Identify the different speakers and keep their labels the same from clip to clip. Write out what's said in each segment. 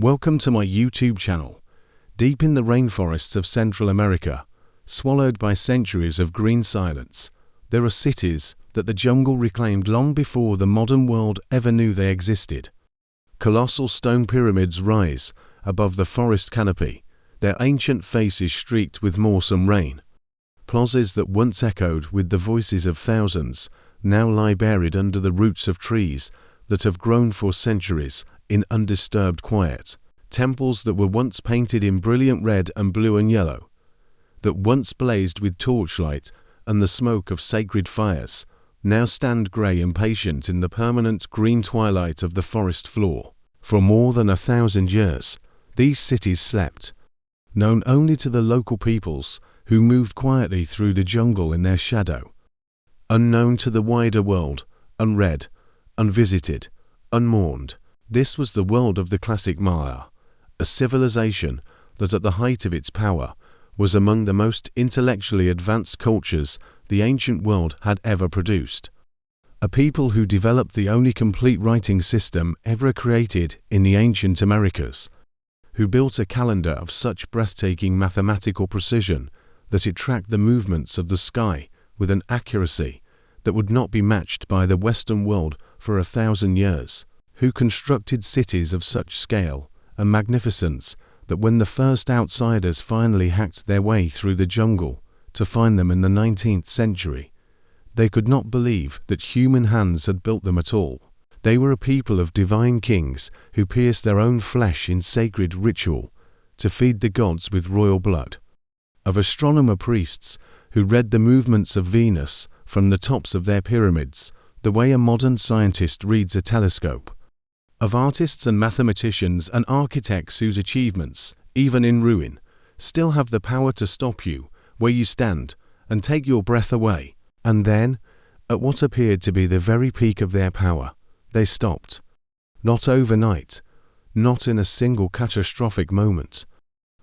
Speaker 1: Welcome to my YouTube channel. Deep in the rainforests of Central America, swallowed by centuries of green silence, there are cities that the jungle reclaimed long before the modern world ever knew they existed. Colossal stone pyramids rise above the forest canopy, their ancient faces streaked with moss and rain. Plazas that once echoed with the voices of thousands now lie buried under the roots of trees that have grown for centuries in undisturbed quiet. Temples that were once painted in brilliant red and blue and yellow, that once blazed with torchlight and the smoke of sacred fires, now stand grey and patient in the permanent green twilight of the forest floor. For more than 1,000 years, these cities slept, known only to the local peoples who moved quietly through the jungle in their shadow. Unknown to the wider world, unread, unvisited, unmourned. This was the world of the classic Maya, a civilization that at the height of its power was among the most intellectually advanced cultures the ancient world had ever produced. A people who developed the only complete writing system ever created in the ancient Americas, who built a calendar of such breathtaking mathematical precision that it tracked the movements of the sky with an accuracy that would not be matched by the Western world for 1,000 years, who constructed cities of such scale and magnificence that when the first outsiders finally hacked their way through the jungle to find them in the 19th century, they could not believe that human hands had built them at all. They were a people of divine kings who pierced their own flesh in sacred ritual to feed the gods with royal blood, of astronomer priests who read the movements of Venus from the tops of their pyramids the way a modern scientist reads a telescope, of artists and mathematicians and architects whose achievements, even in ruin, still have the power to stop you where you stand and take your breath away. And then, at what appeared to be the very peak of their power, they stopped. Not overnight, not in a single catastrophic moment,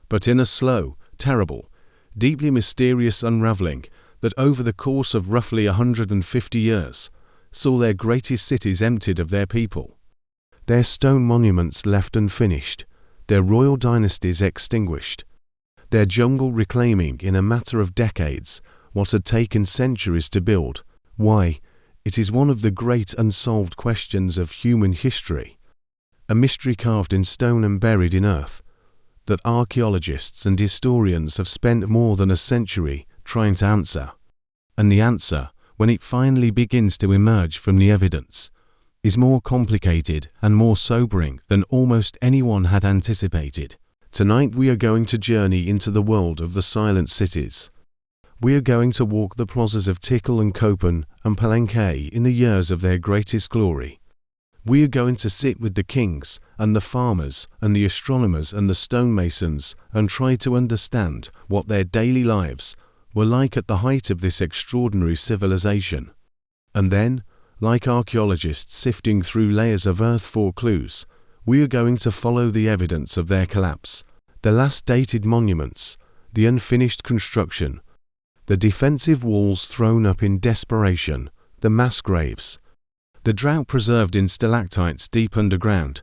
Speaker 1: but in a slow, terrible, deeply mysterious unraveling that over the course of roughly 150 years saw their greatest cities emptied of their people, their stone monuments left unfinished, their royal dynasties extinguished, their jungle reclaiming in a matter of decades what had taken centuries to build. Why, it is one of the great unsolved questions of human history, a mystery carved in stone and buried in earth, that archaeologists and historians have spent more than a century trying to answer. And the answer, when it finally begins to emerge from the evidence, is more complicated and more sobering than almost anyone had anticipated. Tonight we are going to journey into the world of the silent cities. We are going to walk the plazas of Tikal and Copan and Palenque in the years of their greatest glory. We are going to sit with the kings and the farmers and the astronomers and the stonemasons and try to understand what their daily lives were like at the height of this extraordinary civilization. And then, like archaeologists sifting through layers of earth for clues, we are going to follow the evidence of their collapse, the last dated monuments, the unfinished construction, the defensive walls thrown up in desperation, the mass graves, the drought preserved in stalactites deep underground,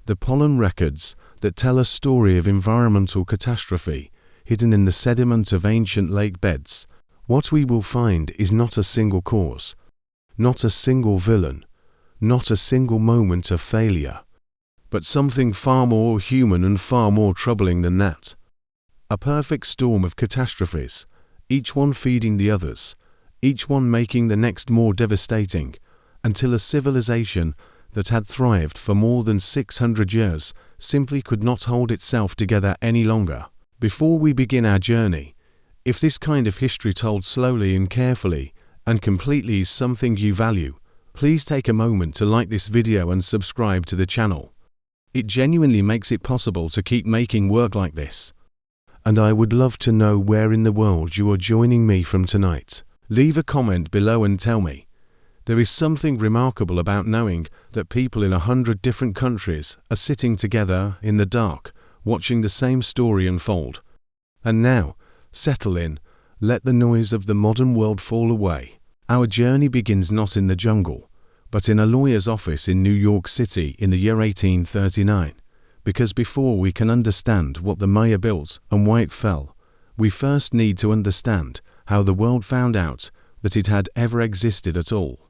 Speaker 1: the pollen records that tell a story of environmental catastrophe hidden in the sediment of ancient lake beds. What we will find is not a single cause, not a single villain, not a single moment of failure, but something far more human and far more troubling than that. A perfect storm of catastrophes, each one feeding the others, each one making the next more devastating, until a civilization that had thrived for more than 600 years simply could not hold itself together any longer. Before we begin our journey, if this kind of history told slowly and carefully and completely is something you value, please take a moment to like this video and subscribe to the channel. It genuinely makes it possible to keep making work like this. And I would love to know where in the world you are joining me from tonight. Leave a comment below and tell me. There is something remarkable about knowing that people in 100 different countries are sitting together in the dark, watching the same story unfold. And now, settle in, let the noise of the modern world fall away. Our journey begins not in the jungle, but in a lawyer's office in New York City in the year 1839, because before we can understand what the Maya built and why it fell, we first need to understand how the world found out that it had ever existed at all.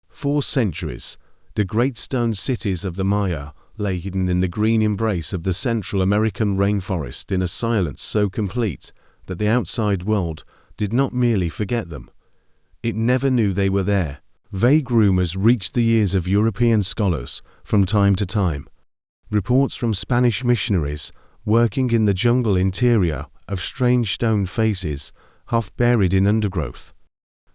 Speaker 1: For centuries, the great stone cities of the Maya lay hidden in the green embrace of the Central American rainforest in a silence so complete that the outside world did not merely forget them. It never knew they were there. Vague rumors reached the ears of European scholars from time to time. Reports from Spanish missionaries working in the jungle interior of strange stone faces half buried in undergrowth.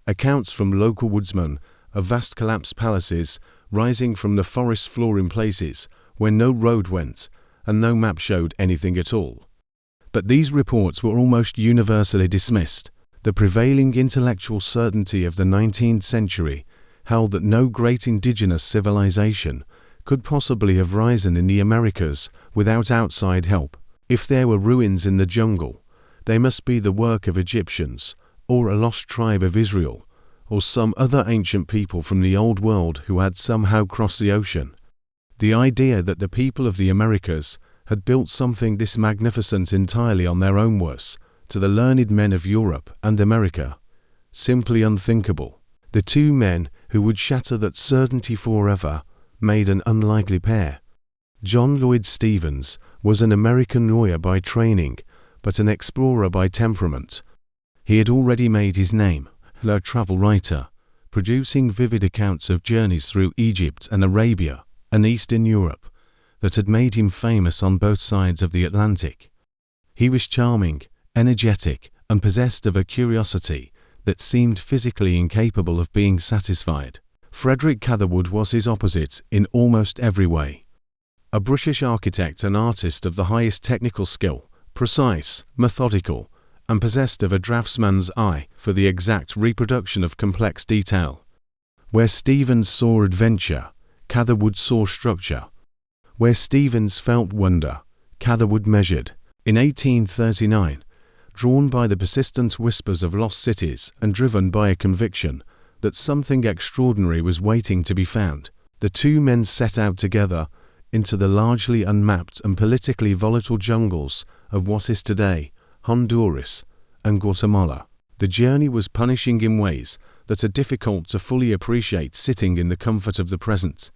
Speaker 1: Accounts from local woodsmen of vast collapsed palaces rising from the forest floor in places where no road went and no map showed anything at all. But these reports were almost universally dismissed. The prevailing intellectual certainty of the 19th century held that no great indigenous civilization could possibly have risen in the Americas without outside help. If there were ruins in the jungle, they must be the work of Egyptians, or a lost tribe of Israel, or some other ancient people from the Old World who had somehow crossed the ocean. The idea that the people of the Americas had built something this magnificent entirely on their own was, to the learned men of Europe and America, simply unthinkable. The two men who would shatter that certainty forever made an unlikely pair. John Lloyd Stevens was an American lawyer by training, but an explorer by temperament. He had already made his name, a travel writer, producing vivid accounts of journeys through Egypt and Arabia and Eastern Europe that had made him famous on both sides of the Atlantic. He was charming, energetic, and possessed of a curiosity that seemed physically incapable of being satisfied. Frederick Catherwood was his opposite in almost every way. A British architect and artist of the highest technical skill, precise, methodical, and possessed of a draftsman's eye for the exact reproduction of complex detail. Where Stevens saw adventure, Catherwood saw structure. Where Stevens felt wonder, Catherwood measured. In 1839, drawn by the persistent whispers of lost cities and driven by a conviction that something extraordinary was waiting to be found, the two men set out together into the largely unmapped and politically volatile jungles of what is today Honduras and Guatemala. The journey was punishing in ways that are difficult to fully appreciate sitting in the comfort of the present.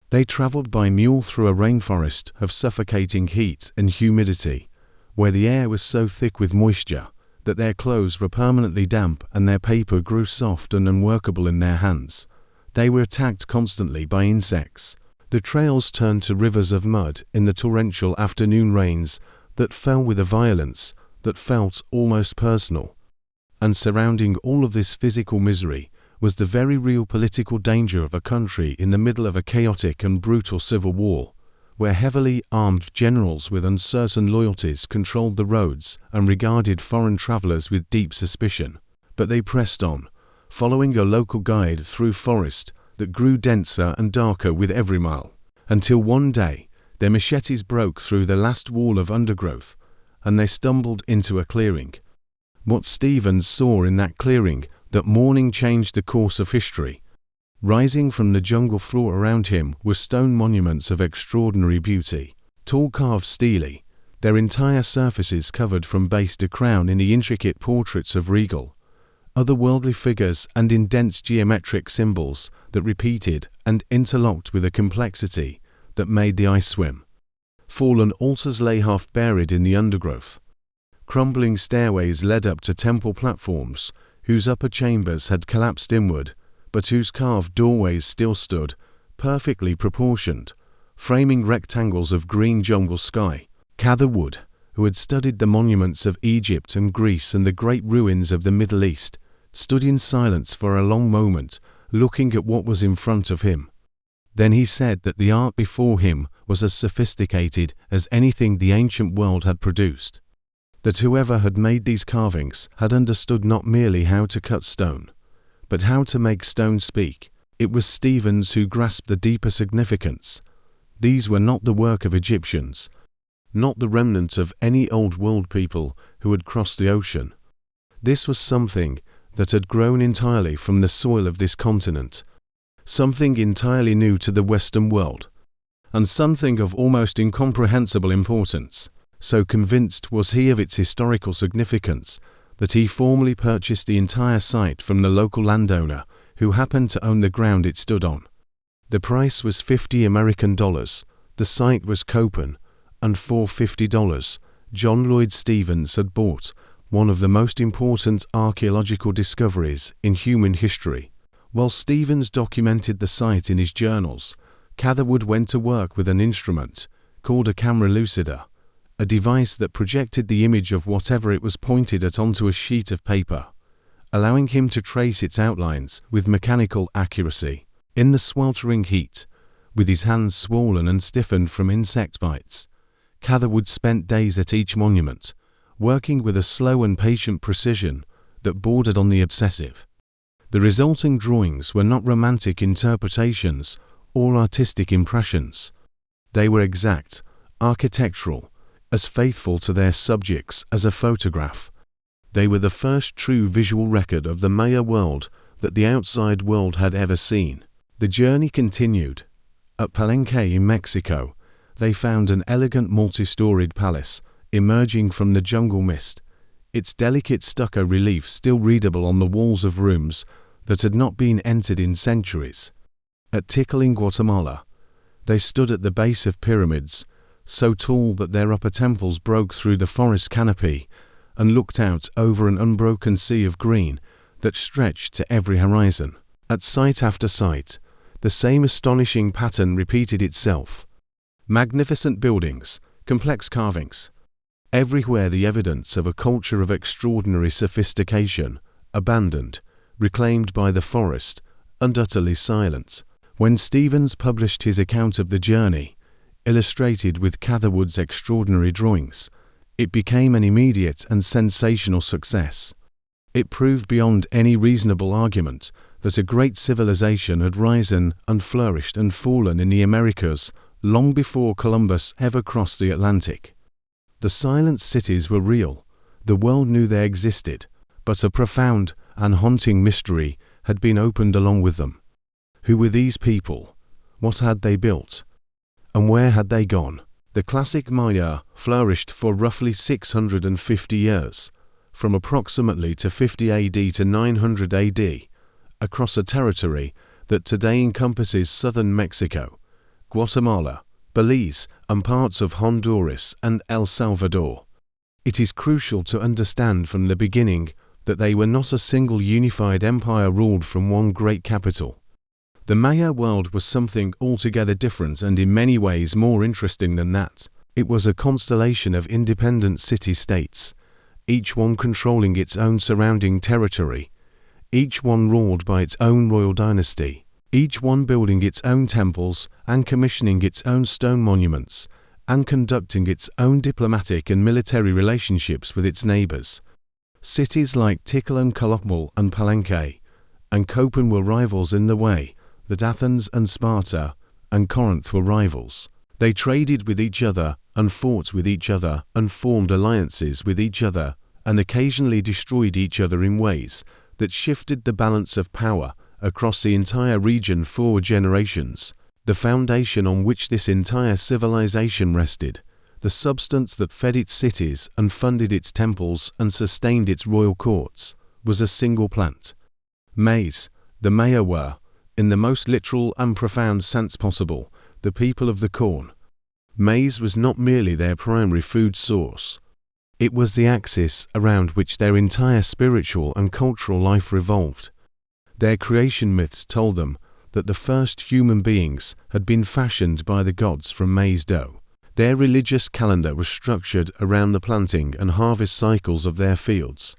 Speaker 1: They traveled by mule through a rainforest of suffocating heat and humidity, where the air was so thick with moisture that their clothes were permanently damp and their paper grew soft and unworkable in their hands. They were attacked constantly by insects. The trails turned to rivers of mud in the torrential afternoon rains that fell with a violence that felt almost personal. And surrounding all of this physical misery was the very real political danger of a country in the middle of a chaotic and brutal civil war, where heavily armed generals with uncertain loyalties controlled the roads and regarded foreign travelers with deep suspicion. But they pressed on, following a local guide through forest that grew denser and darker with every mile, until one day their machetes broke through the last wall of undergrowth and they stumbled into a clearing. What Stevens saw in that clearing that morning changed the course of history. Rising from the jungle floor around him were stone monuments of extraordinary beauty, tall carved steely, their entire surfaces covered from base to crown in the intricate portraits of regal, otherworldly figures and in dense geometric symbols that repeated and interlocked with a complexity that made the eye swim. Fallen altars lay half buried in the undergrowth. Crumbling stairways led up to temple platforms whose upper chambers had collapsed inward, but whose carved doorways still stood, perfectly proportioned, framing rectangles of green jungle sky. Catherwood, who had studied the monuments of Egypt and Greece and the great ruins of the Middle East, stood in silence for a long moment, looking at what was in front of him. Then he said that the art before him was as sophisticated as anything the ancient world had produced. That whoever had made these carvings had understood not merely how to cut stone, but how to make stone speak. It was Stevens who grasped the deeper significance. These were not the work of Egyptians, not the remnant of any old world people who had crossed the ocean. This was something that had grown entirely from the soil of this continent, something entirely new to the Western world, and something of almost incomprehensible importance. So convinced was he of its historical significance that he formally purchased the entire site from the local landowner who happened to own the ground it stood on. The price was $50, the site was Copen, and for $50, John Lloyd Stephens had bought one of the most important archaeological discoveries in human history. While Stephens documented the site in his journals, Catherwood went to work with an instrument called a camera lucida, a device that projected the image of whatever it was pointed at onto a sheet of paper, allowing him to trace its outlines with mechanical accuracy. In the sweltering heat, with his hands swollen and stiffened from insect bites, Catherwood spent days at each monument, working with a slow and patient precision that bordered on the obsessive. The resulting drawings were not romantic interpretations or artistic impressions. They were exact, architectural, as faithful to their subjects as a photograph. They were the first true visual record of the Maya world that the outside world had ever seen. The journey continued. At Palenque in Mexico, they found an elegant multi-storied palace emerging from the jungle mist, its delicate stucco relief still readable on the walls of rooms that had not been entered in centuries. At Tikal in Guatemala, they stood at the base of pyramids, so tall that their upper temples broke through the forest canopy and looked out over an unbroken sea of green that stretched to every horizon. At site after site, the same astonishing pattern repeated itself. Magnificent buildings, complex carvings. Everywhere the evidence of a culture of extraordinary sophistication, abandoned, reclaimed by the forest, and utterly silent. When Stephens published his account of the journey, illustrated with Catherwood's extraordinary drawings, it became an immediate and sensational success. It proved beyond any reasonable argument that a great civilization had risen and flourished and fallen in the Americas long before Columbus ever crossed the Atlantic. The silent cities were real, the world knew they existed, but a profound and haunting mystery had been opened along with them. Who were these people? What had they built? And where had they gone? The classic Maya flourished for roughly 650 years, from approximately 50 AD to 900 AD, across a territory that today encompasses southern Mexico, Guatemala, Belize, and parts of Honduras and El Salvador. It is crucial to understand from the beginning that they were not a single unified empire ruled from one great capital. The Maya world was something altogether different and in many ways more interesting than that. It was a constellation of independent city-states, each one controlling its own surrounding territory, each one ruled by its own royal dynasty, each one building its own temples and commissioning its own stone monuments, and conducting its own diplomatic and military relationships with its neighbors. Cities like Tikal and Calakmul and Palenque and Copen were rivals in the way that Athens and Sparta and Corinth were rivals. They traded with each other and fought with each other and formed alliances with each other and occasionally destroyed each other in ways that shifted the balance of power across the entire region for generations. The foundation on which this entire civilization rested, the substance that fed its cities and funded its temples and sustained its royal courts, was a single plant. Maize. The Maya were, in the most literal and profound sense possible, the people of the corn. Maize was not merely their primary food source. It was the axis around which their entire spiritual and cultural life revolved. Their creation myths told them that the first human beings had been fashioned by the gods from maize dough. Their religious calendar was structured around the planting and harvest cycles of their fields.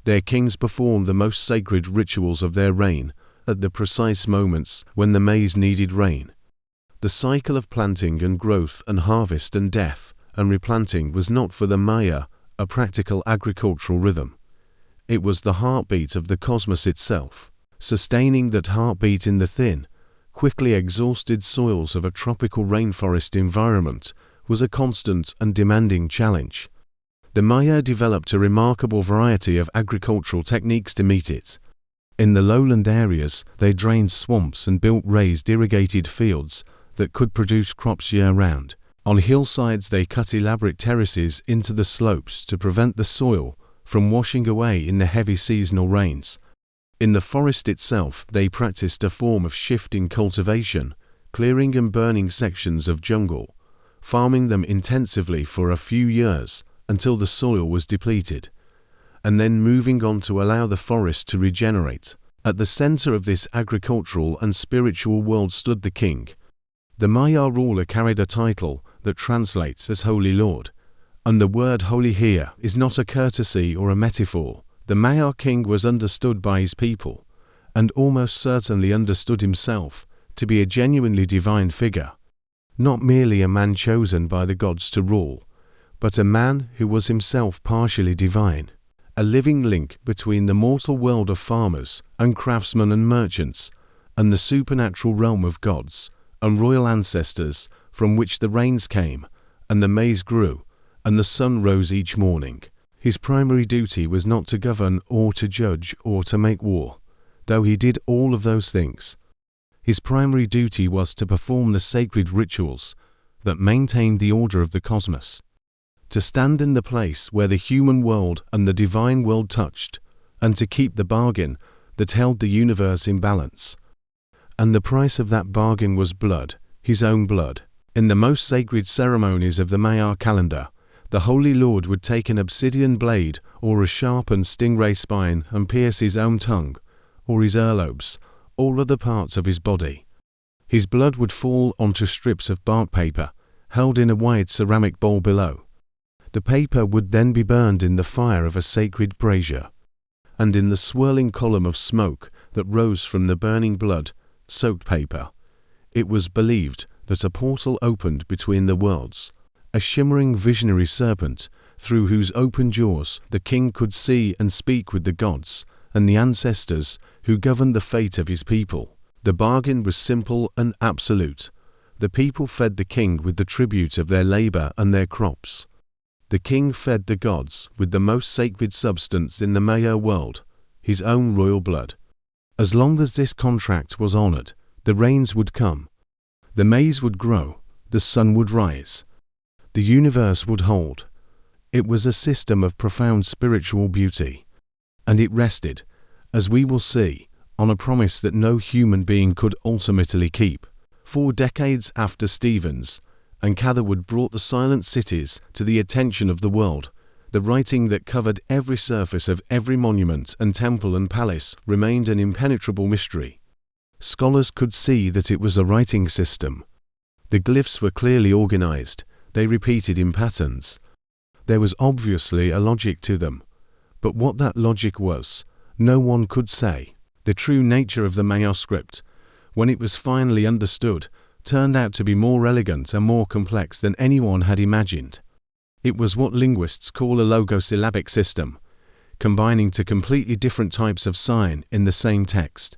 Speaker 1: Their kings performed the most sacred rituals of their reign at the precise moments when the maize needed rain. The cycle of planting and growth and harvest and death and replanting was not for the Maya a practical agricultural rhythm. It was the heartbeat of the cosmos itself. Sustaining that heartbeat in the thin, quickly exhausted soils of a tropical rainforest environment was a constant and demanding challenge. The Maya developed a remarkable variety of agricultural techniques to meet it. In the lowland areas, they drained swamps and built raised irrigated fields that could produce crops year-round. On hillsides they cut elaborate terraces into the slopes to prevent the soil from washing away in the heavy seasonal rains. In the forest itself they practiced a form of shifting cultivation, clearing and burning sections of jungle, farming them intensively for a few years until the soil was depleted, and then moving on to allow the forest to regenerate. At the center of this agricultural and spiritual world stood the king. The Maya ruler carried a title that translates as Holy Lord, and the word holy here is not a courtesy or a metaphor. The Maya king was understood by his people, and almost certainly understood himself, to be a genuinely divine figure, not merely a man chosen by the gods to rule, but a man who was himself partially divine, a living link between the mortal world of farmers and craftsmen and merchants, and the supernatural realm of gods and royal ancestors from which the rains came, and the maize grew, and the sun rose each morning. His primary duty was not to govern or to judge or to make war, though he did all of those things. His primary duty was to perform the sacred rituals that maintained the order of the cosmos, to stand in the place where the human world and the divine world touched, and to keep the bargain that held the universe in balance. And the price of that bargain was blood, his own blood. In the most sacred ceremonies of the Maya calendar, the Holy Lord would take an obsidian blade or a sharpened stingray spine and pierce his own tongue, or his earlobes, all other parts of his body. His blood would fall onto strips of bark paper, held in a wide ceramic bowl below. The paper would then be burned in the fire of a sacred brazier, and in the swirling column of smoke that rose from the burning blood-soaked paper, it was believed that a portal opened between the worlds, a shimmering visionary serpent through whose open jaws the king could see and speak with the gods and the ancestors who governed the fate of his people. The bargain was simple and absolute. The people fed the king with the tribute of their labor and their crops. The king fed the gods with the most sacred substance in the Maya world, his own royal blood. As long as this contract was honored, the rains would come, the maize would grow, the sun would rise, the universe would hold. It was a system of profound spiritual beauty, and it rested, as we will see, on a promise that no human being could ultimately keep. 4 decades after Stevens and Catherwood brought the silent cities to the attention of the world, the writing that covered every surface of every monument and temple and palace remained an impenetrable mystery. Scholars could see that it was a writing system. The glyphs were clearly organized. They repeated in patterns. There was obviously a logic to them, but what that logic was, no one could say. The true nature of the Maya script, when it was finally understood, turned out to be more elegant and more complex than anyone had imagined. It was what linguists call a logosyllabic system, combining two completely different types of sign in the same text.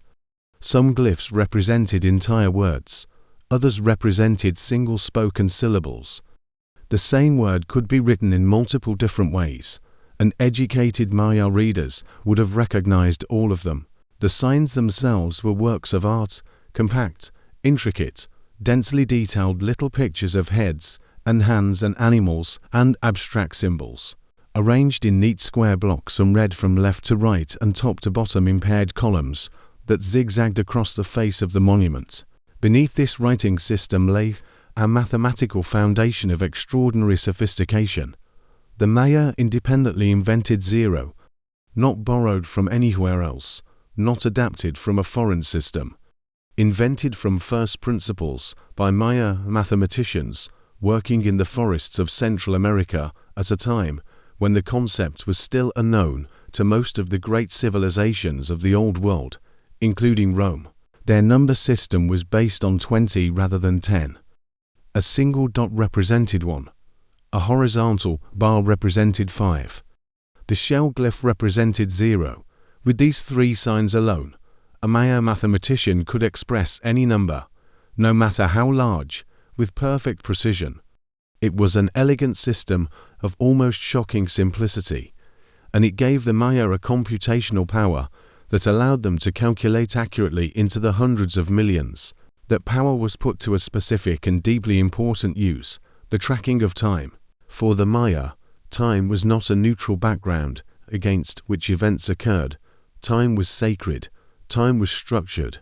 Speaker 1: Some glyphs represented entire words, others represented single spoken syllables. The same word could be written in multiple different ways, and educated Maya readers would have recognized all of them. The signs themselves were works of art, compact, intricate, densely detailed little pictures of heads and hands and animals and abstract symbols, arranged in neat square blocks and read from left to right and top to bottom in paired columns that zigzagged across the face of the monument. Beneath this writing system lay a mathematical foundation of extraordinary sophistication. The Maya independently invented zero, not borrowed from anywhere else, not adapted from a foreign system. Invented from first principles by Maya mathematicians working in the forests of Central America at a time when the concept was still unknown to most of the great civilizations of the Old World, including Rome. Their number system was based on 20 rather than 10. A single dot represented 1. A horizontal bar represented 5. The shell glyph represented 0. With these 3 signs alone, a Maya mathematician could express any number, no matter how large, with perfect precision. It was an elegant system of almost shocking simplicity, and it gave the Maya a computational power that allowed them to calculate accurately into the hundreds of millions, that power was put to a specific and deeply important use, the tracking of time. For the Maya, time was not a neutral background against which events occurred. Time was sacred. Time was structured.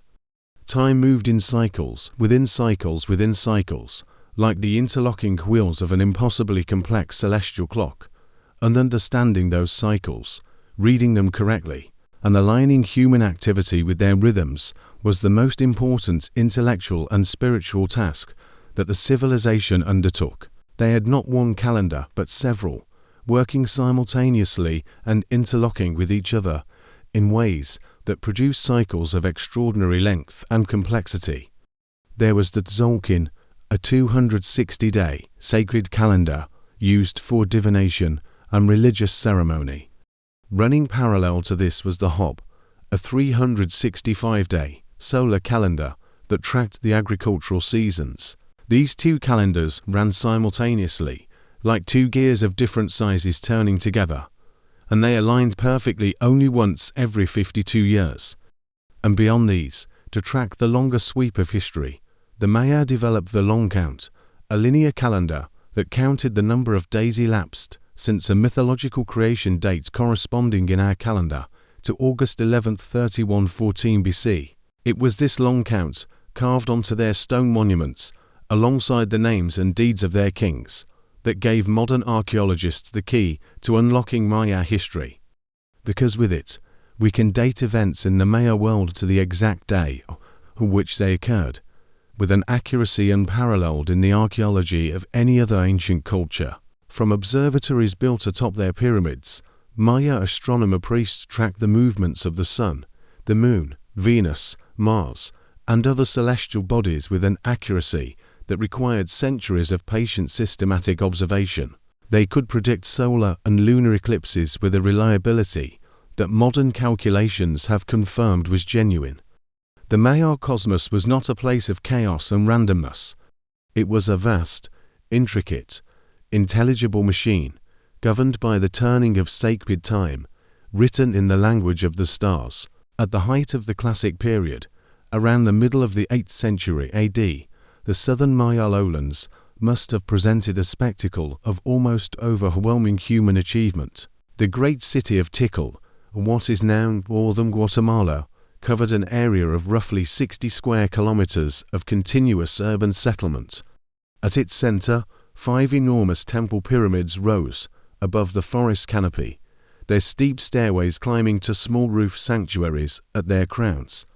Speaker 1: Time moved in cycles, within cycles, within cycles, like the interlocking wheels of an impossibly complex celestial clock. And understanding those cycles, reading them correctly, and aligning human activity with their rhythms was the most important intellectual and spiritual task that the civilization undertook. They had not one calendar, but several, working simultaneously and interlocking with each other in ways that produced cycles of extraordinary length and complexity. There was the Tzolk'in, a 260-day sacred calendar used for divination and religious ceremony. Running parallel to this was the Hob, a 365-day solar calendar that tracked the agricultural seasons. These two calendars ran simultaneously, like two gears of different sizes turning together, and they aligned perfectly only once every 52 years. And beyond these, to track the longer sweep of history, the Maya developed the long count, a linear calendar that counted the number of days elapsed since a mythological creation date corresponding in our calendar to August 11, 3114 BC. It was this long count, carved onto their stone monuments, alongside the names and deeds of their kings, that gave modern archaeologists the key to unlocking Maya history. Because with it, we can date events in the Maya world to the exact day on which they occurred, with an accuracy unparalleled in the archaeology of any other ancient culture. From observatories built atop their pyramids, Maya astronomer priests tracked the movements of the sun, the moon, Venus, Mars, and other celestial bodies with an accuracy that required centuries of patient systematic observation. They could predict solar and lunar eclipses with a reliability that modern calculations have confirmed was genuine. The Maya cosmos was not a place of chaos and randomness. It was a vast, intricate, intelligible machine, governed by the turning of sacred time, written in the language of the stars. At the height of the Classic period, around the middle of the 8th century AD, the southern Maya lowlands must have presented a spectacle of almost overwhelming human achievement. The great city of Tikal, what is now northern Guatemala, covered an area of roughly 60 square kilometers of continuous urban settlement. At its center, 5 enormous temple pyramids rose above the forest canopy, their steep stairways climbing to small roof sanctuaries at their crowns.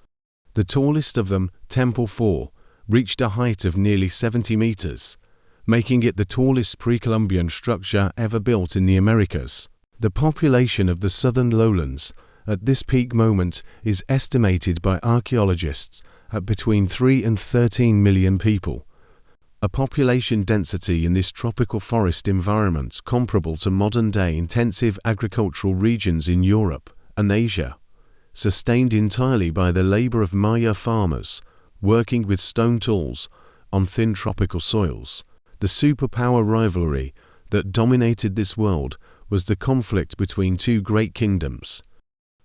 Speaker 1: The tallest of them, Temple 4, reached a height of nearly 70 meters, making it the tallest pre-Columbian structure ever built in the Americas. The population of the southern lowlands at this peak moment is estimated by archaeologists at between 3 and 13 million people, a population density in this tropical forest environment comparable to modern-day intensive agricultural regions in Europe and Asia, sustained entirely by the labor of Maya farmers working with stone tools on thin tropical soils. The superpower rivalry that dominated this world was the conflict between two great kingdoms,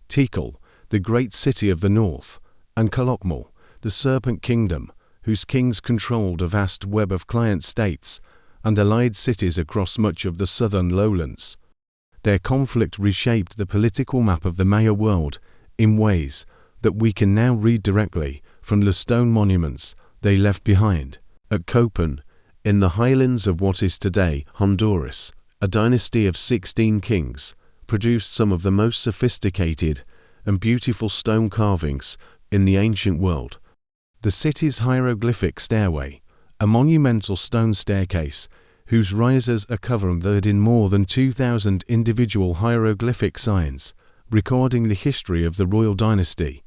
Speaker 1: Tikal, the great city of the north, and Calakmul, the serpent kingdom, whose kings controlled a vast web of client states and allied cities across much of the southern lowlands. Their conflict reshaped the political map of the Maya world in ways that we can now read directly from the stone monuments they left behind. At Copan, in the highlands of what is today Honduras, a dynasty of 16 kings produced some of the most sophisticated and beautiful stone carvings in the ancient world. The city's hieroglyphic stairway, a monumental stone staircase whose risers are covered in more than 2,000 individual hieroglyphic signs recording the history of the royal dynasty,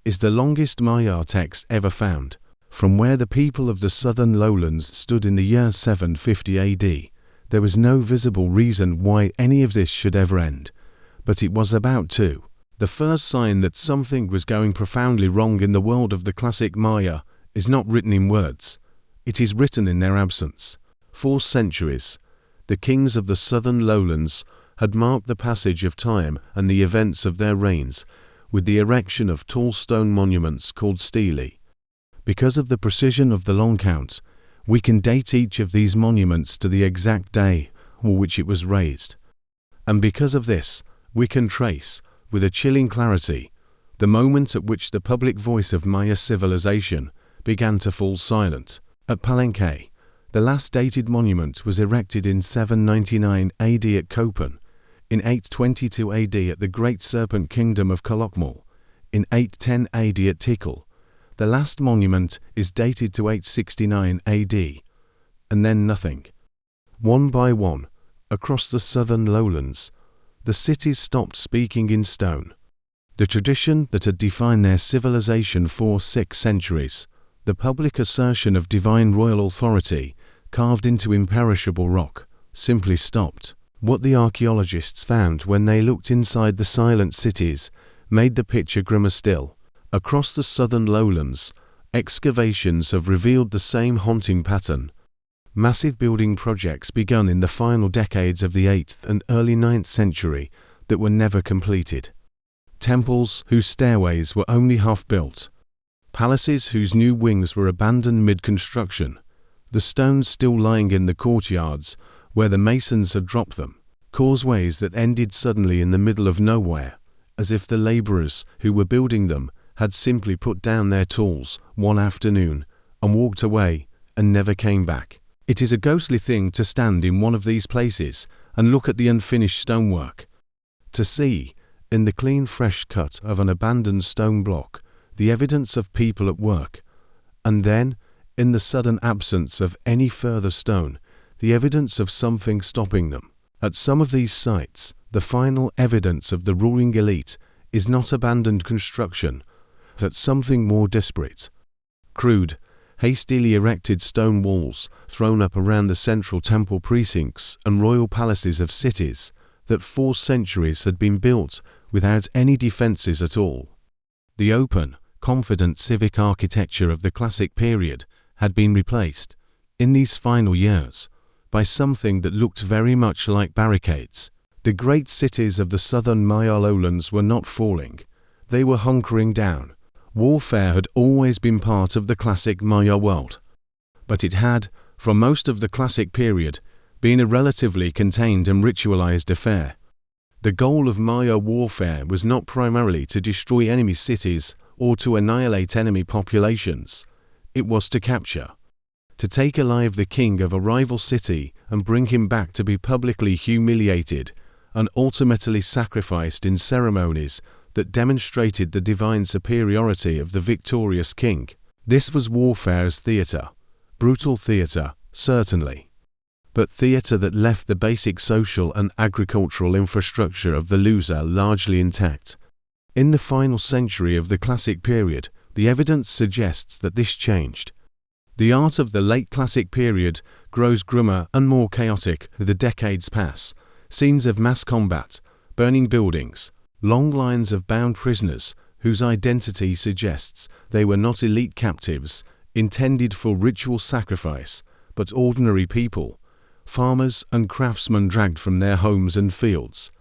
Speaker 1: is the longest Maya text ever found. From where the people of the southern lowlands stood in the year 750 AD, there was no visible reason why any of this should ever end, but it was about to. The first sign that something was going profoundly wrong in the world of the classic Maya is not written in words. It is written in their absence. For centuries, the kings of the southern lowlands had marked the passage of time and the events of their reigns with the erection of tall stone monuments called stelae. Because of the precision of the long count, we can date each of these monuments to the exact day on which it was raised. And because of this, we can trace, with a chilling clarity, the moment at which the public voice of Maya civilization began to fall silent. At Palenque, the last dated monument was erected in 799 AD at Copan, in 822 AD at the Great Serpent Kingdom of Calakmul, in 810 AD at Tikal. The last monument is dated to 869 AD, and then nothing. One by one, across the southern lowlands, the cities stopped speaking in stone. The tradition that had defined their civilization for 6 centuries, the public assertion of divine royal authority carved into imperishable rock, simply stopped. What the archaeologists found when they looked inside the silent cities made the picture grimmer still. Across the southern lowlands, excavations have revealed the same haunting pattern. Massive building projects begun in the final decades of the 8th and early 9th century that were never completed. Temples whose stairways were only half built. Palaces whose new wings were abandoned mid-construction. The stones still lying in the courtyards where the masons had dropped them. Causeways that ended suddenly in the middle of nowhere, as if the laborers who were building them had simply put down their tools one afternoon and walked away and never came back. It is a ghostly thing to stand in one of these places and look at the unfinished stonework. To see, in the clean fresh cut of an abandoned stone block, the evidence of people at work, and then, in the sudden absence of any further stone, the evidence of something stopping them. At some of these sites, the final evidence of the ruling elite is not abandoned construction, but something more desperate. Crude, hastily erected stone walls thrown up around the central temple precincts and royal palaces of cities that for centuries had been built without any defences at all. The open, confident civic architecture of the classic period had been replaced, in these final years, by something that looked very much like barricades. The great cities of the southern Maya lowlands were not falling, they were hunkering down. Warfare had always been part of the classic Maya world, but it had, for most of the classic period, been a relatively contained and ritualized affair. The goal of Maya warfare was not primarily to destroy enemy cities or to annihilate enemy populations. It was to capture, to take alive the king of a rival city and bring him back to be publicly humiliated and ultimately sacrificed in ceremonies that demonstrated the divine superiority of the victorious king. This was warfare's theatre. Brutal theatre, certainly, but theatre that left the basic social and agricultural infrastructure of the loser largely intact. In the final century of the classic period, the evidence suggests that this changed. The art of the late classic period grows grimmer and more chaotic as the decades pass. Scenes of mass combat, burning buildings, long lines of bound prisoners whose identity suggests they were not elite captives intended for ritual sacrifice, but ordinary people, farmers and craftsmen dragged from their homes and fields.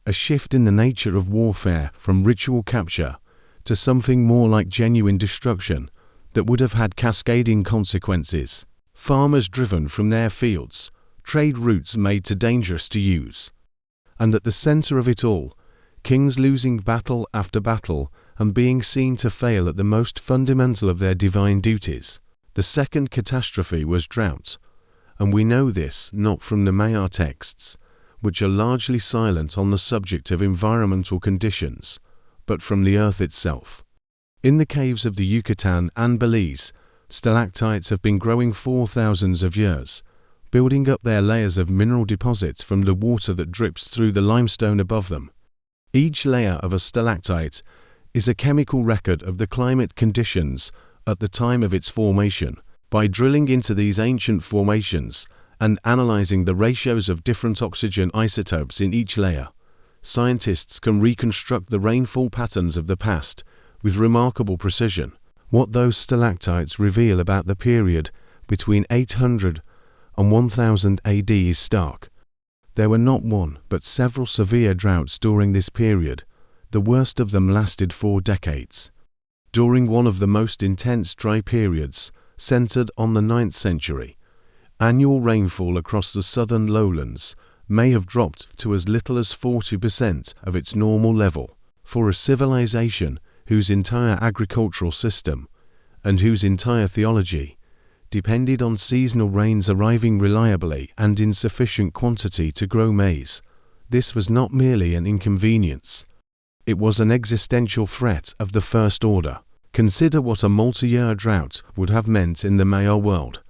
Speaker 1: A shift in the nature of warfare from ritual capture to something more like genuine destruction that would have had cascading consequences. Farmers driven from their fields, trade routes made too dangerous to use. And at the center of it all, kings losing battle after battle and being seen to fail at the most fundamental of their divine duties. The second catastrophe was drought, and we know this not from the Maya texts, which are largely silent on the subject of environmental conditions, but from the earth itself. In the caves of the Yucatan and Belize, stalactites have been growing for thousands of years, building up their layers of mineral deposits from the water that drips through the limestone above them. Each layer of a stalactite is a chemical record of the climate conditions at the time of its formation. By drilling into these ancient formations and analyzing the ratios of different oxygen isotopes in each layer, scientists can reconstruct the rainfall patterns of the past with remarkable precision. What those stalactites reveal about the period between 800 and 1000 AD is stark. There were not one, but several severe droughts during this period. The worst of them lasted 4 decades. During one of the most intense dry periods, centered on the 9th century, annual rainfall across the southern lowlands may have dropped to as little as 40% of its normal level. For a civilization whose entire agricultural system and whose entire theology depended on seasonal rains arriving reliably and in sufficient quantity to grow maize, this was not merely an inconvenience. It was an existential threat of the first order. Consider what a multi-year drought would have meant in the Maya world.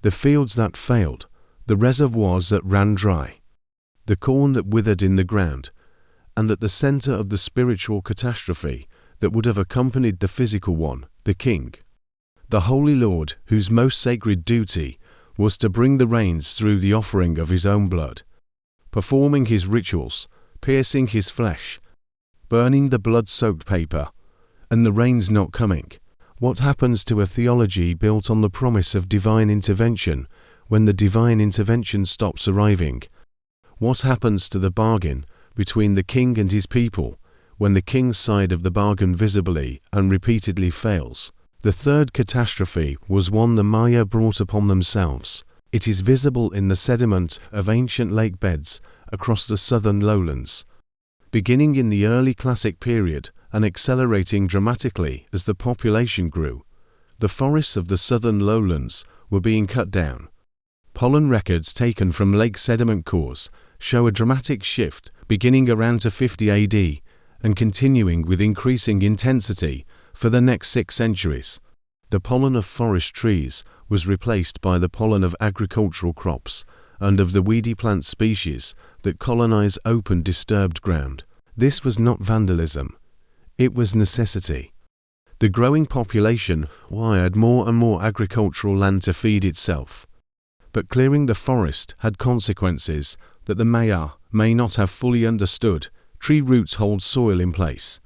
Speaker 1: The fields that failed, the reservoirs that ran dry, the corn that withered in the ground, and at the center of the spiritual catastrophe that would have accompanied the physical one, the king, the Holy Lord, whose most sacred duty was to bring the rains through the offering of his own blood, performing his rituals, piercing his flesh, burning the blood-soaked paper, and the rains not coming. What happens to a theology built on the promise of divine intervention when the divine intervention stops arriving? What happens to the bargain between the king and his people when the king's side of the bargain visibly and repeatedly fails? The third catastrophe was one the Maya brought upon themselves. It is visible in the sediment of ancient lake beds across the southern lowlands, beginning in the early classic period and accelerating dramatically as the population grew. The forests of the southern lowlands were being cut down. Pollen records taken from lake sediment cores show a dramatic shift beginning around 50 AD and continuing with increasing intensity for the next 6 centuries. The pollen of forest trees was replaced by the pollen of agricultural crops and of the weedy plant species that colonize open, disturbed ground. This was not vandalism. It was necessity. The growing population wired more and more agricultural land to feed itself. But clearing the forest had consequences that the Maya may not have fully understood. Tree roots hold soil in place.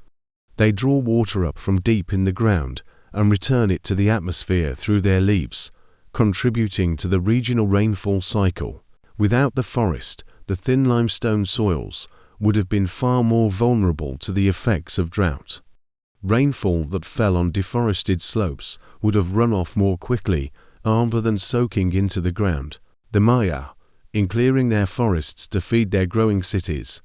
Speaker 1: They draw water up from deep in the ground and return it to the atmosphere through their leaves, contributing to the regional rainfall cycle. Without the forest, the thin limestone soils would have been far more vulnerable to the effects of drought. Rainfall that fell on deforested slopes would have run off more quickly rather than soaking into the ground. The Maya, in clearing their forests to feed their growing cities,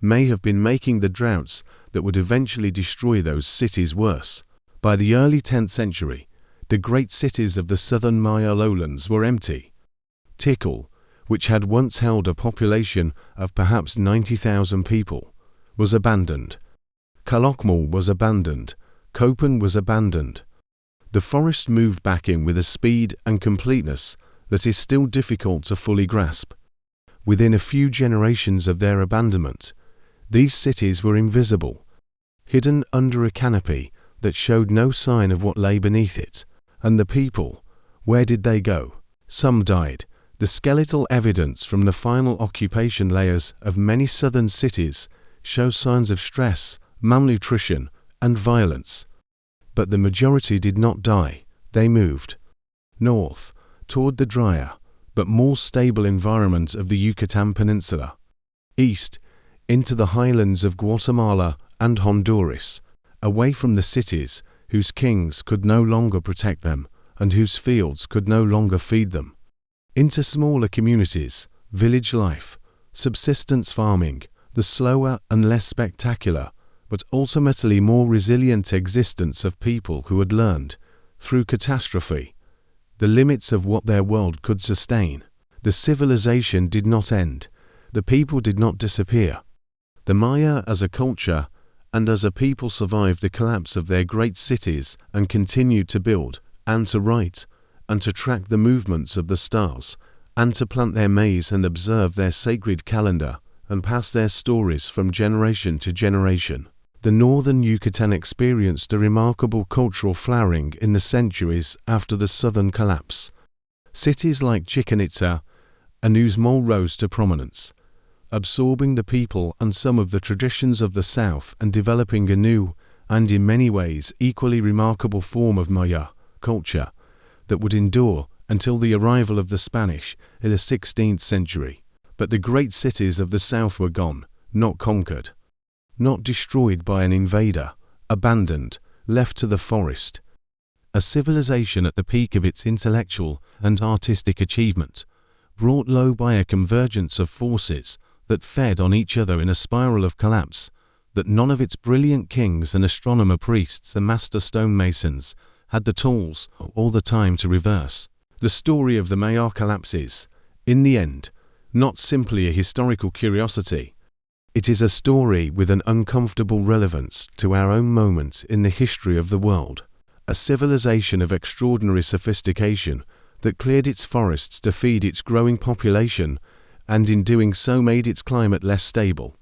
Speaker 1: may have been making the droughts that would eventually destroy those cities worse. By the early 10th century, the great cities of the southern Maya lowlands were empty. Tikal, which had once held a population of perhaps 90,000 people, was abandoned. Calakmul was abandoned. Kopan was abandoned. The forest moved back in with a speed and completeness that is still difficult to fully grasp. Within a few generations of their abandonment, these cities were invisible, hidden under a canopy that showed no sign of what lay beneath it. And the people, where did they go? Some died. The skeletal evidence from the final occupation layers of many southern cities shows signs of stress, malnutrition, and violence. But the majority did not die. They moved north, toward the drier, but more stable environment of the Yucatan Peninsula, east, into the highlands of Guatemala and Honduras, away from the cities whose kings could no longer protect them and whose fields could no longer feed them, into smaller communities, village life, subsistence farming, the slower and less spectacular, but ultimately more resilient existence of people who had learned, through catastrophe, the limits of what their world could sustain. The civilization did not end. The people did not disappear. The Maya as a culture and as a people survived the collapse of their great cities and continued to build and to write and to track the movements of the stars and to plant their maize and observe their sacred calendar and pass their stories from generation to generation. The northern Yucatan experienced a remarkable cultural flowering in the centuries after the southern collapse. Cities like Chichen Itza and Uxmal rose to prominence, absorbing the people and some of the traditions of the south and developing a new, and in many ways equally remarkable form of Maya culture that would endure until the arrival of the Spanish in the 16th century. But the great cities of the south were gone, not conquered, not destroyed by an invader, abandoned, left to the forest. A civilization at the peak of its intellectual and artistic achievement, brought low by a convergence of forces that fed on each other in a spiral of collapse that none of its brilliant kings and astronomer priests and master stonemasons had the tools or the time to reverse. The story of the Maya collapse is, in the end, not simply a historical curiosity. It is a story with an uncomfortable relevance to our own moment in the history of the world. A civilization of extraordinary sophistication that cleared its forests to feed its growing population and in doing so made its climate less stable,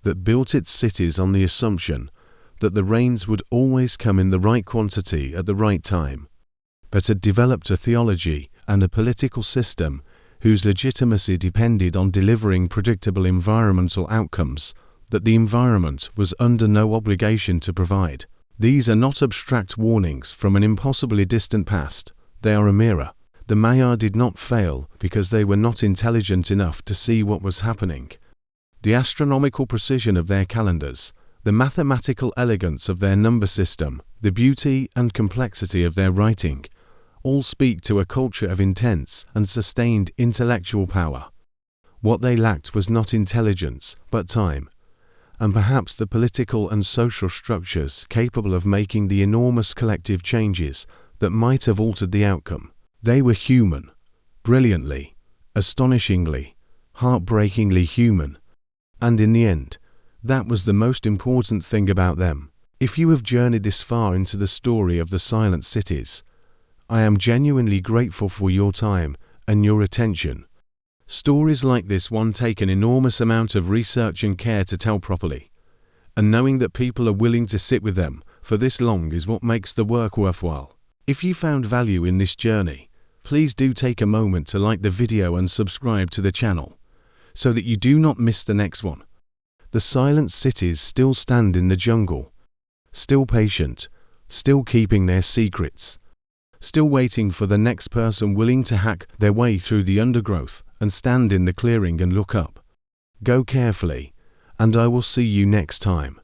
Speaker 1: that built its cities on the assumption that the rains would always come in the right quantity at the right time, but had developed a theology and a political system whose legitimacy depended on delivering predictable environmental outcomes that the environment was under no obligation to provide. These are not abstract warnings from an impossibly distant past, they are a mirror. The Maya did not fail because they were not intelligent enough to see what was happening. The astronomical precision of their calendars, the mathematical elegance of their number system, the beauty and complexity of their writing, all speak to a culture of intense and sustained intellectual power. What they lacked was not intelligence, but time, and perhaps the political and social structures capable of making the enormous collective changes that might have altered the outcome. They were human, brilliantly, astonishingly, heartbreakingly human, and in the end, that was the most important thing about them. If you have journeyed this far into the story of the silent cities, I am genuinely grateful for your time and your attention. Stories like this one take an enormous amount of research and care to tell properly, and knowing that people are willing to sit with them for this long is what makes the work worthwhile. If you found value in this journey, please do take a moment to like the video and subscribe to the channel, so that you do not miss the next one. The silent cities still stand in the jungle, still patient, still keeping their secrets, still waiting for the next person willing to hack their way through the undergrowth and stand in the clearing and look up. Go carefully, and I will see you next time.